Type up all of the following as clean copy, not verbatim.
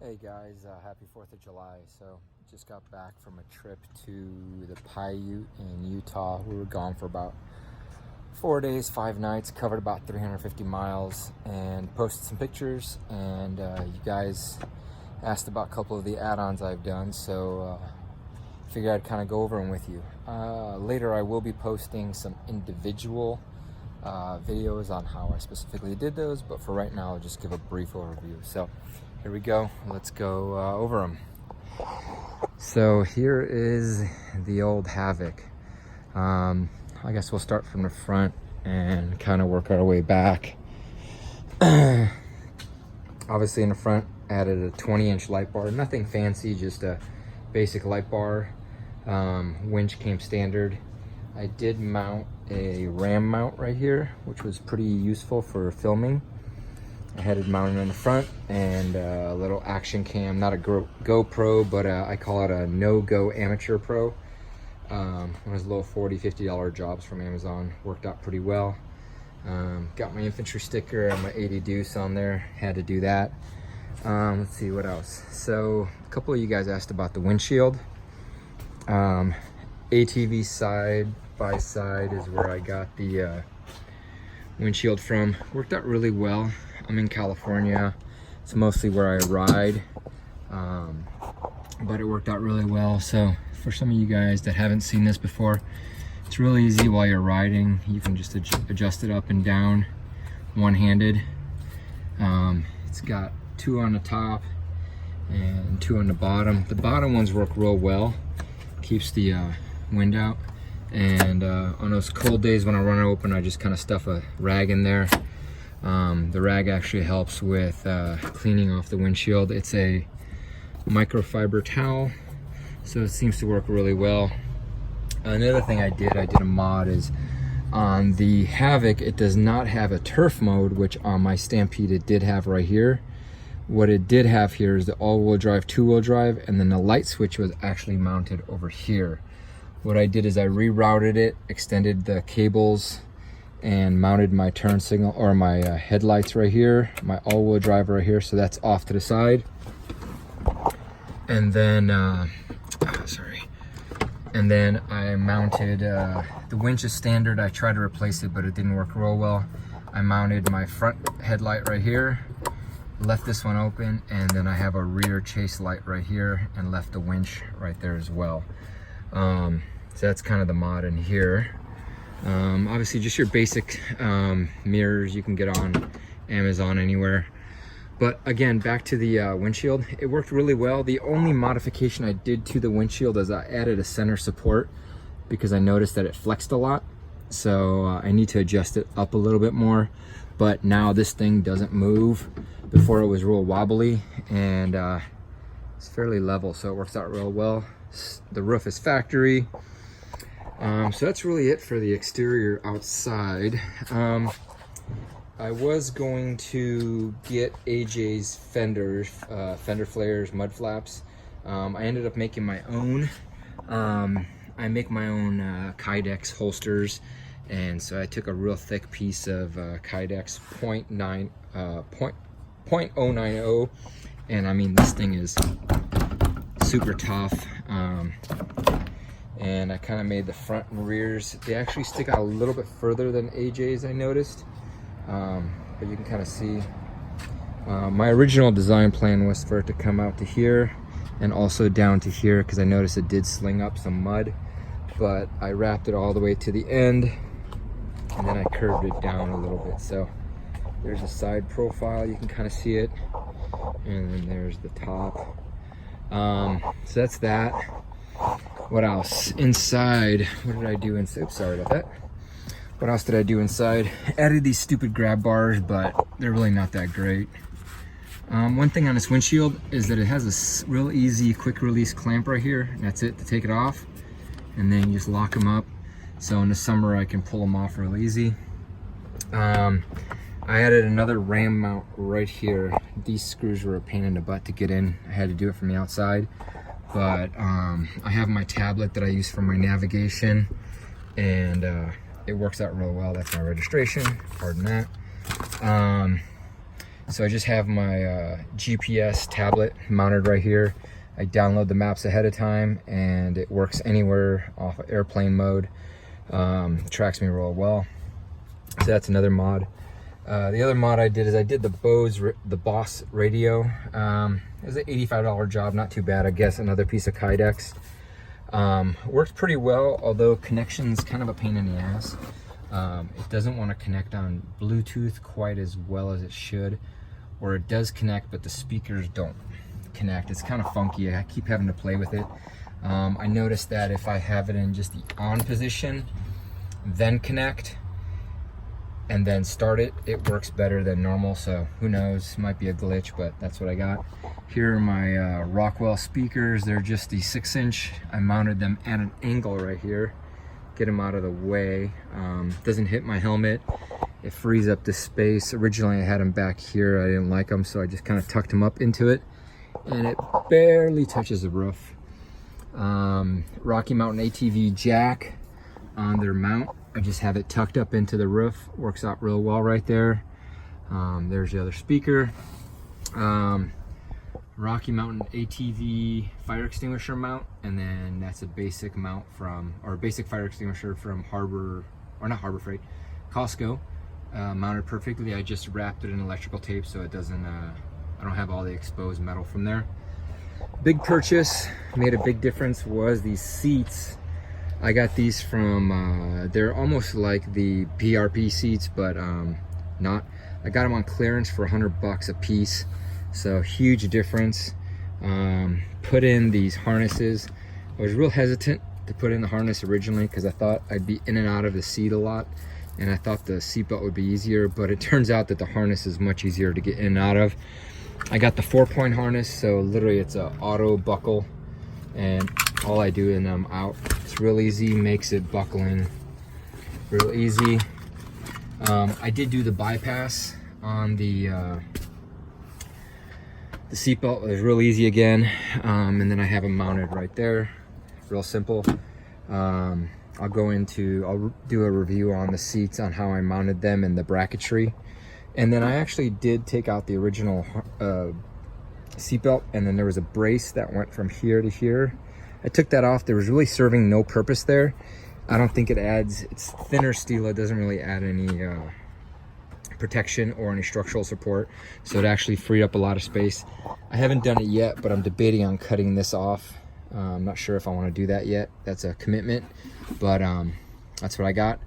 Hey guys, happy 4th of July. So just got back from a trip to the Paiute in Utah. We were gone for about 4 days, 5 nights, covered about 350 miles and posted some pictures. And you guys asked about a couple of the add-ons I've done, so figured I'd kind of go over them with you. Later I will be posting some individual videos on how I specifically did those, but for right now I'll just give a brief overview. So here we go, let's go over them. So here is the old Havoc. I guess we'll start from the front and kind of work our way back. Obviously in the front, added a 20-inch light bar, nothing fancy, just a basic light bar. Winch came standard. I did mount a ram mount right here, which was pretty useful for filming. I had it mounted in the front, and a little action cam, not a GoPro, but I call it a no-go amateur pro. One of those little $40–50 jobs from Amazon. Worked out pretty well. Got my infantry sticker and my 80 deuce on there, had to do that. Let's see what else. So a couple of you guys asked about the windshield. ATV side by side is where I got the windshield from. Worked out really well. I'm in California, it's mostly where I ride, but it worked out really well. So for some of you guys that haven't seen this before, it's really easy while you're riding. You can just adjust it up and down one-handed. It's got 2 on the top and 2 on the bottom. The bottom ones work real well, keeps the wind out, and on those cold days when I run it open, I just kind of stuff a rag in there. The rag actually helps with cleaning off the windshield. It's a microfiber towel, so it seems to work really well. Another thing I did a mod is on the Havoc, it does not have a turf mode, which on my Stampede it did have right here. What it did have here is the all-wheel drive, 2-wheel drive, and then the light switch was actually mounted over here. What I did is I rerouted it, extended the cables, and mounted my turn signal or my headlights right here, my all-wheel drive right here, so that's off to the side. And then and then I mounted the winch is standard. I tried to replace it, but it didn't work real well. I mounted my front headlight right here, left this one open, and then I have a rear chase light right here and left the winch right there as well. So that's kind of the mod in here. Obviously just your basic mirrors you can get on Amazon anywhere. But again, back to the windshield, it worked really well. The only modification I did to the windshield is I added a center support because I noticed that it flexed a lot. So I need to adjust it up a little bit more. But now this thing doesn't move. Before it was real wobbly, and it's fairly level, so it works out real well. The roof is factory. So that's really it for the exterior outside. I was going to get AJ's fender flares, mud flaps. I ended up making my own. I make my own Kydex holsters, and so I took a real thick piece of Kydex 0.090, and I mean this thing is super tough. And I kind of made the front and rears, they actually stick out a little bit further than AJ's, I noticed, but you can kind of see. My original design plan was for it to come out to here and also down to here, because I noticed it did sling up some mud, but I wrapped it all the way to the end and then I curved it down a little bit. So there's a side profile, you can kind of see it, and then there's the top. So that's that. What else? Inside, what did I do inside? Oops, sorry about that. What else did I do inside? Added these stupid grab bars, but they're really not that great. One thing on this windshield is that it has a real easy quick release clamp right here, and that's it to take it off. And then you just lock them up. So in the summer I can pull them off real easy. I added another ram mount right here. These screws were a pain in the butt to get in. I had to do it from the outside. But I have my tablet that I use for my navigation, and it works out real well. That's my registration, pardon that. So I just have my GPS tablet mounted right here. I download the maps ahead of time and it works anywhere off of airplane mode. Tracks me real well. So that's another mod. The other mod I did is I did the Boss radio. It was an $85 job, not too bad, I guess. Another piece of Kydex. Works pretty well, although connection's kind of a pain in the ass. It doesn't want to connect on Bluetooth quite as well as it should, or it does connect, but the speakers don't connect. It's kind of funky. I keep having to play with it. I noticed that if I have it in just the on position, then connect, and then start it, it works better than normal. So who knows, might be a glitch, but that's what I got. Here are my Rockwell speakers. They're just the 6-inch. I mounted them at an angle right here. Get them out of the way. Doesn't hit my helmet. It frees up the space. Originally I had them back here. I didn't like them, so I just kind of tucked them up into it, and it barely touches the roof. Rocky Mountain ATV jack on their mount. I just have it tucked up into the roof. Works out real well right there. There's the other speaker. Rocky Mountain ATV fire extinguisher mount, and then that's a basic mount from, or basic fire extinguisher from Costco. Mounted perfectly. I just wrapped it in electrical tape so it doesn't, I don't have all the exposed metal from there. Big purchase, made a big difference, was these seats. I got these from, they're almost like the PRP seats, but not. I got them on clearance for $100 a piece, so huge difference. Put in these harnesses. I was real hesitant to put in the harness originally because I thought I'd be in and out of the seat a lot, and I thought the seatbelt would be easier, but it turns out that the harness is much easier to get in and out of. I got the 4-point harness, so literally it's a auto buckle, and all I do in them out. It's real easy, makes it buckling real easy. I did do the bypass on the seatbelt. It was real easy again, and then I have them mounted right there. Real simple. I'll do a review on the seats on how I mounted them and the bracketry. And then I actually did take out the original seatbelt, and then there was a brace that went from here to here. I took that off. There was really serving no purpose there. I don't think it adds, it's thinner steel. It doesn't really add any protection or any structural support. So it actually freed up a lot of space. I haven't done it yet, but I'm debating on cutting this off. I'm not sure if I want to do that yet. That's a commitment, but that's what I got.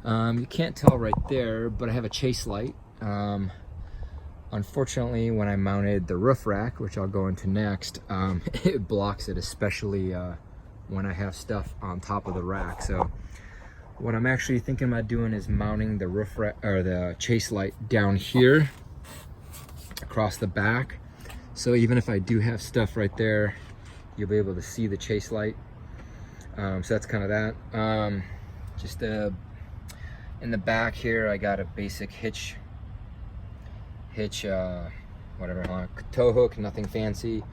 You can't tell right there, but I have a chase light. Unfortunately, when I mounted the roof rack, which I'll go into next, it blocks it, especially when I have stuff on top of the rack. So what I'm actually thinking about doing is mounting the roof rack, or the chase light, down here across the back. So even if I do have stuff right there, you'll be able to see the chase light. So that's kind of that. Just in the back here, I got a basic hitch, whatever, tow hook, nothing fancy.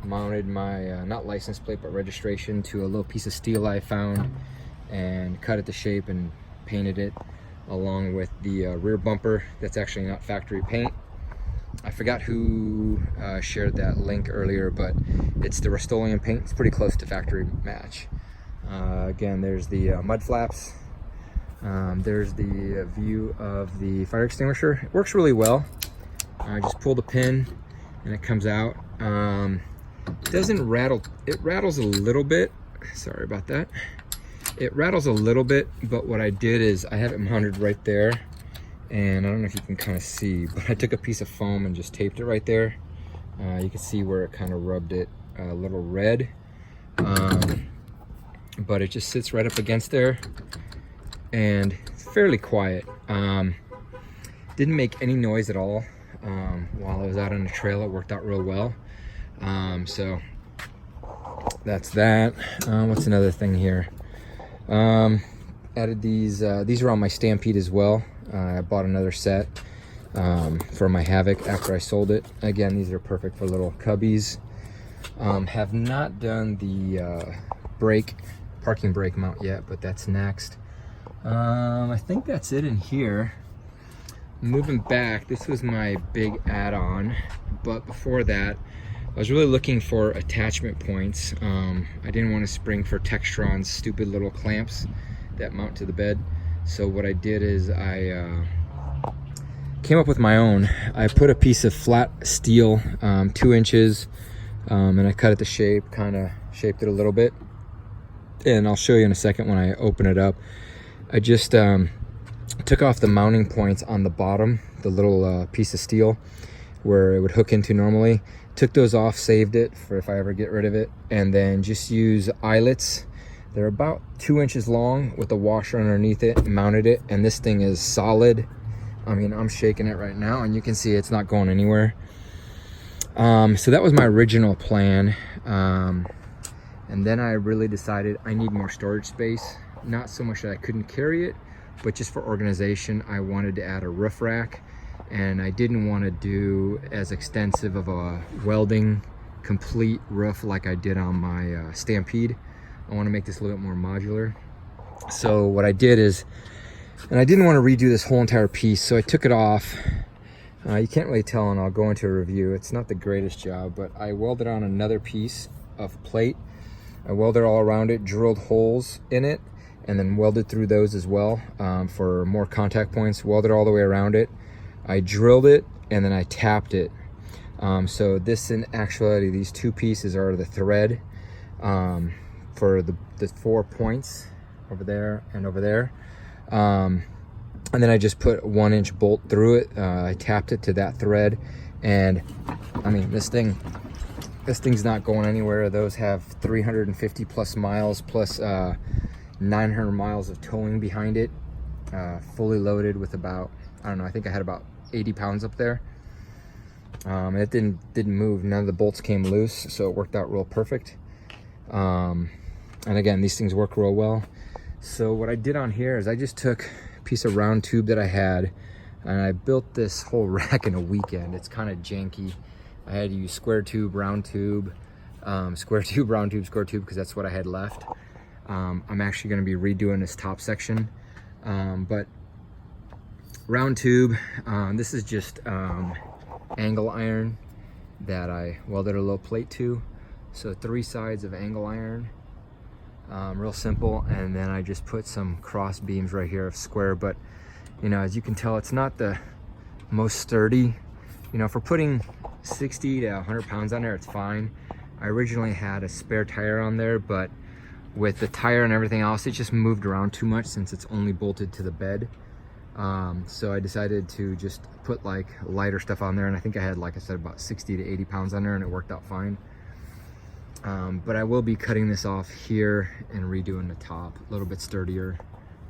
Mounted my not license plate but registration to a little piece of steel I found, and cut it to shape and painted it, along with the rear bumper. That's actually not factory paint. I forgot who shared that link earlier, but it's the Rust-Oleum paint. It's pretty close to factory match. Again, there's the mud flaps. There's the view of the fire extinguisher. It works really well. I just pull the pin and it comes out. It doesn't rattle. It rattles a little bit. Sorry about that. It rattles a little bit, but what I did is I have it mounted right there, and I don't know if you can kind of see, but I took a piece of foam and just taped it right there. You can see where it kind of rubbed it a little red, but it just sits right up against there, and it's fairly quiet. Didn't make any noise at all. While I was out on the trail, it worked out real well. So that's that. What's another thing here? Added these are on my Stampede as well. I bought another set for my Havoc after I sold it. Again, these are perfect for little cubbies. Have not done the parking brake mount yet, but that's next. I think that's it in here. moving back, this was my big add-on, but before that, I was really looking for attachment points. I didn't want to spring for Textron's stupid little clamps that mount to the bed. So what I did is I came up with my own. I put a piece of flat steel, 2 inches, and I cut it to shape, kind of shaped it a little bit. And I'll show you in a second when I open it up. I just took off the mounting points on the bottom, the little piece of steel where it would hook into normally. Took those off, saved it for if I ever get rid of it, and then just use eyelets. They're about 2 inches long with a washer underneath it, mounted it, and this thing is solid. I mean, I'm shaking it right now and you can see it's not going anywhere. So that was my original plan. And then I really decided I need more storage space. Not so much that I couldn't carry it, but just for organization, I wanted to add a roof rack. And I didn't want to do as extensive of a welding complete roof like I did on my Stampede. I want to make this a little bit more modular. So what I did is, and I didn't want to redo this whole entire piece, so I took it off. You can't really tell, and I'll go into a review. It's not the greatest job, but I welded on another piece of plate. I welded all around it, drilled holes in it, and then welded through those as well for more contact points. Welded all the way around it. I drilled it and then I tapped it. So this, in actuality, these 2 pieces are the thread for the 4 points over there and over there. And then I just put 1-inch bolt through it. I tapped it to that thread, and I mean, this thing's not going anywhere. Those have 350 plus miles plus 900 miles of towing behind it, fully loaded with about, I don't know, I think I had about 80 pounds up there. And it didn't move. None of the bolts came loose, so it worked out real perfect. And again, these things work real well. So what I did on here is I just took a piece of round tube that I had, and I built this whole rack in a weekend. It's kind of janky. I had to use square tube, round tube, square tube, round tube, square tube, because that's what I had left. I'm actually going to be redoing this top section, but round tube. This is just angle iron that I welded a little plate to. So 3 sides of angle iron, real simple. And then I just put some cross beams right here of square, but you know, as you can tell, it's not the most sturdy. You know, for putting 60 to 100 pounds on there, it's fine. I originally had a spare tire on there, but with the tire and everything else, it just moved around too much since it's only bolted to the bed. So I decided to just put like lighter stuff on there, and I think I had, like I said, about 60 to 80 pounds on there, and it worked out fine. But I will be cutting this off here and redoing the top a little bit sturdier.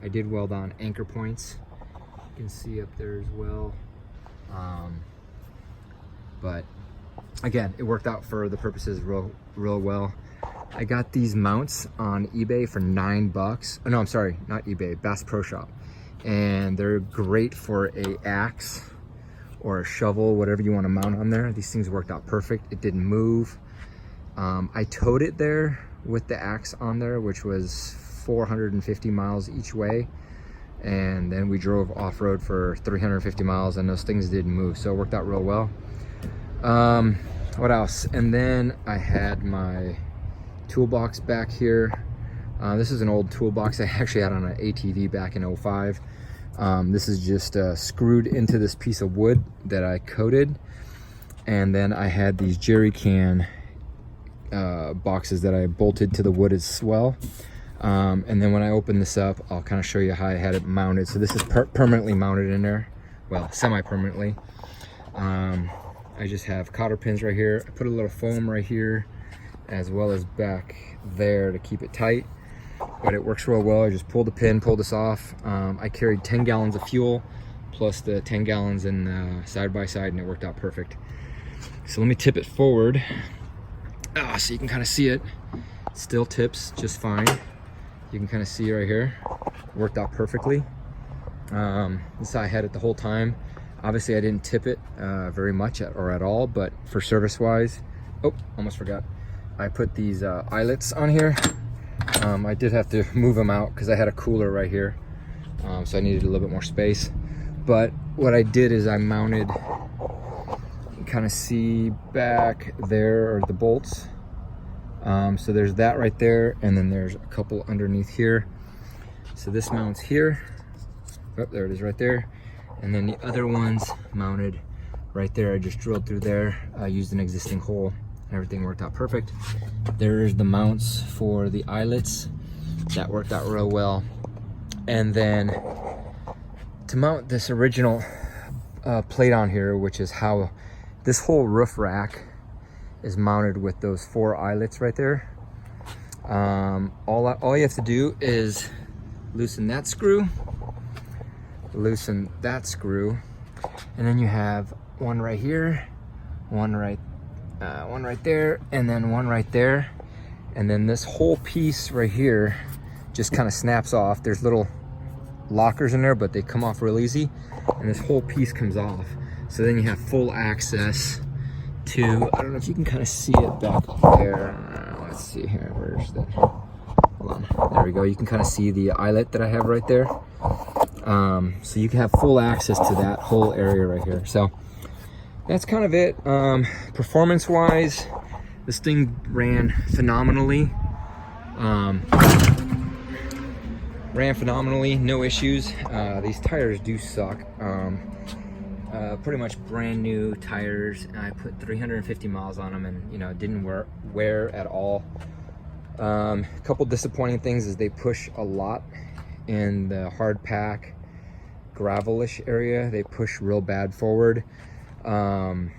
I did weld on anchor points, you can see up there as well. But again, it worked out for the purposes real well. I got these mounts on eBay for $9. Oh, no, I'm sorry, not eBay, Bass Pro Shop. And they're great for a axe or a shovel, whatever you want to mount on there. These things worked out perfect. It didn't move. I towed it there with the axe on there, which was 450 miles each way. And then we drove off-road for 350 miles, and those things didn't move. So it worked out real well. What else? And then I had my toolbox back here. This is an old toolbox I actually had on an ATV back in 05. This is just screwed into this piece of wood that I coated. And then I had these jerry can boxes that I bolted to the wood as well. And then when I open this up, I'll kind of show you how I had it mounted. So this is permanently mounted in there. Well, semi-permanently. I just have cotter pins right here. I put a little foam right here, as well as back there to keep it tight. But it works real well. I just pulled the pin, pulled this off. I carried 10 gallons of fuel plus the 10 gallons in side by side, and it worked out perfect. So let me tip it forward so you can kind of see it. Still tips just fine. You can kind of see right here. Worked out perfectly. This is how I had it the whole time. Obviously I didn't tip it very much or at all, but for service wise, oh, almost forgot. I put these eyelets on here. I did have to move them out because I had a cooler right here, so I needed a little bit more space. But what I did is I mounted, you kind of see back there are the bolts. So there's that right there, and then there's a couple underneath here. So this mounts here. Oh, there it is right there. And then the other ones mounted right there. I just drilled through there, used an existing hole. Everything worked out perfect. There's the mounts for the eyelets. That worked out real well. And then to mount this original plate on here, which is how this whole roof rack is mounted with those 4 eyelets right there. All you have to do is loosen that screw, loosen that screw, and then you have one right here, one right there, and then one right there. And then this whole piece right here just kind of snaps off. There's little lockers in there, but they come off real easy, and this whole piece comes off. So then you have full access to, I don't know if you can kind of see it back there. Let's see here, where's that? Hold on, there we go. You can kind of see the eyelet that I have right there. So you can have full access to that whole area right here. So that's kind of it. Performance wise, this thing ran phenomenally. No issues. These tires do suck. Pretty much brand new tires. I put 350 miles on them, and you know, it didn't wear at all. A couple disappointing things is they push a lot in the hard pack gravelish area. They push real bad forward. You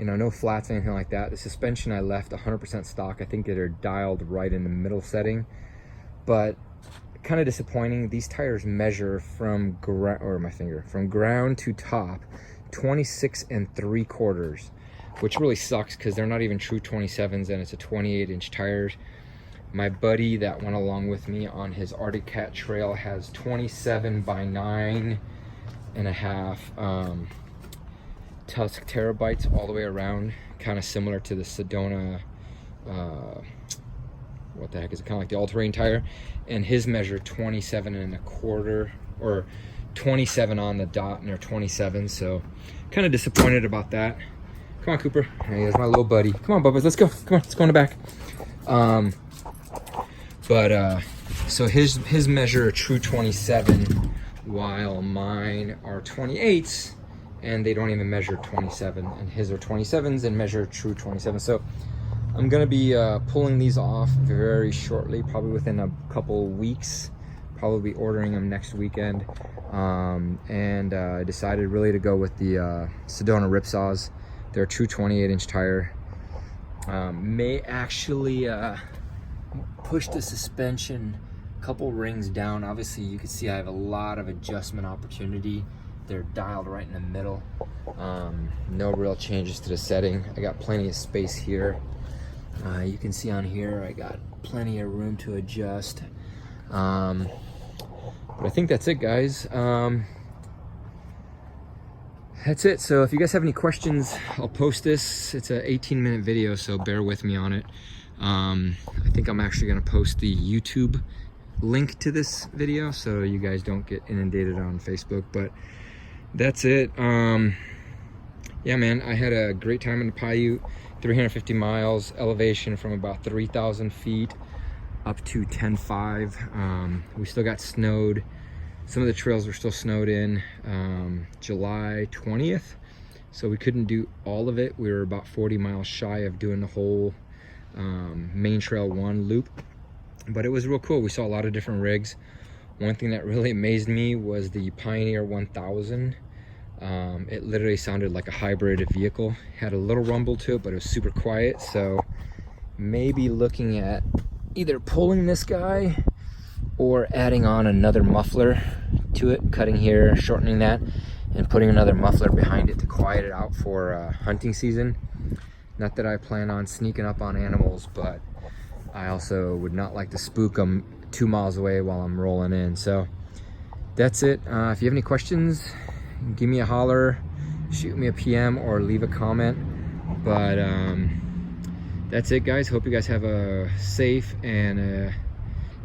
know, no flats, anything like that. The suspension I left 100% stock. I think they're dialed right in the middle setting, but kind of disappointing. These tires measure from ground to top 26 3/4, which really sucks because they're not even true 27s, and it's a 28-inch tires. My buddy that went along with me on his Arctic Cat Trail has 27 by 9.5 Tusk terabytes all the way around, kind of similar to the Sedona, what the heck is it, kind of like the all-terrain tire, and his measured 27 1/4, or 27 on the dot, and they're 27, so kind of disappointed about that. Come on, Cooper. Here's my little buddy. Come on, Bubba, let's go. Come on, let's go in the back. So his measure a true 27, while mine are 28s, and they don't even measure 27, and his are 27s and measure true 27. So I'm gonna be pulling these off very shortly, probably within a couple weeks. Probably ordering them next weekend. And I decided really to go with the Sedona Ripsaws. They're a true 28-inch tire. May actually push the suspension a couple rings down. Obviously you can see I have a lot of adjustment opportunity. They're dialed right in the middle. No real changes to the setting. I got plenty of space here. You can see on here I got plenty of room to adjust. But I think that's it, guys. That's it. So if you guys have any questions, I'll post this. It's an 18-minute video, so bear with me on it. I think I'm actually going to post the YouTube link to this video so you guys don't get inundated on Facebook. But that's it. Yeah, man, I had a great time in the Paiute. 350 miles, elevation from about 3,000 feet up to 10.5. We still got snowed. Some of the trails were still snowed in July 20th, so we couldn't do all of it. We were about 40 miles shy of doing the whole Main Trail 1 loop, but it was real cool. We saw a lot of different rigs. One thing that really amazed me was the Pioneer 1000. It literally sounded like a hybrid vehicle. Had a little rumble to it, but it was super quiet. So maybe looking at either pulling this guy or adding on another muffler to it, cutting here, shortening that, and putting another muffler behind it to quiet it out for hunting season. Not that I plan on sneaking up on animals, but I also would not like to spook them 2 miles away while I'm rolling in. So that's it. If you have any questions, give me a holler, shoot me a PM, or leave a comment. But that's it, guys. Hope you guys have a safe and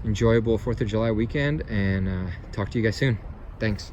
enjoyable 4th of July weekend, and talk to you guys soon. Thanks.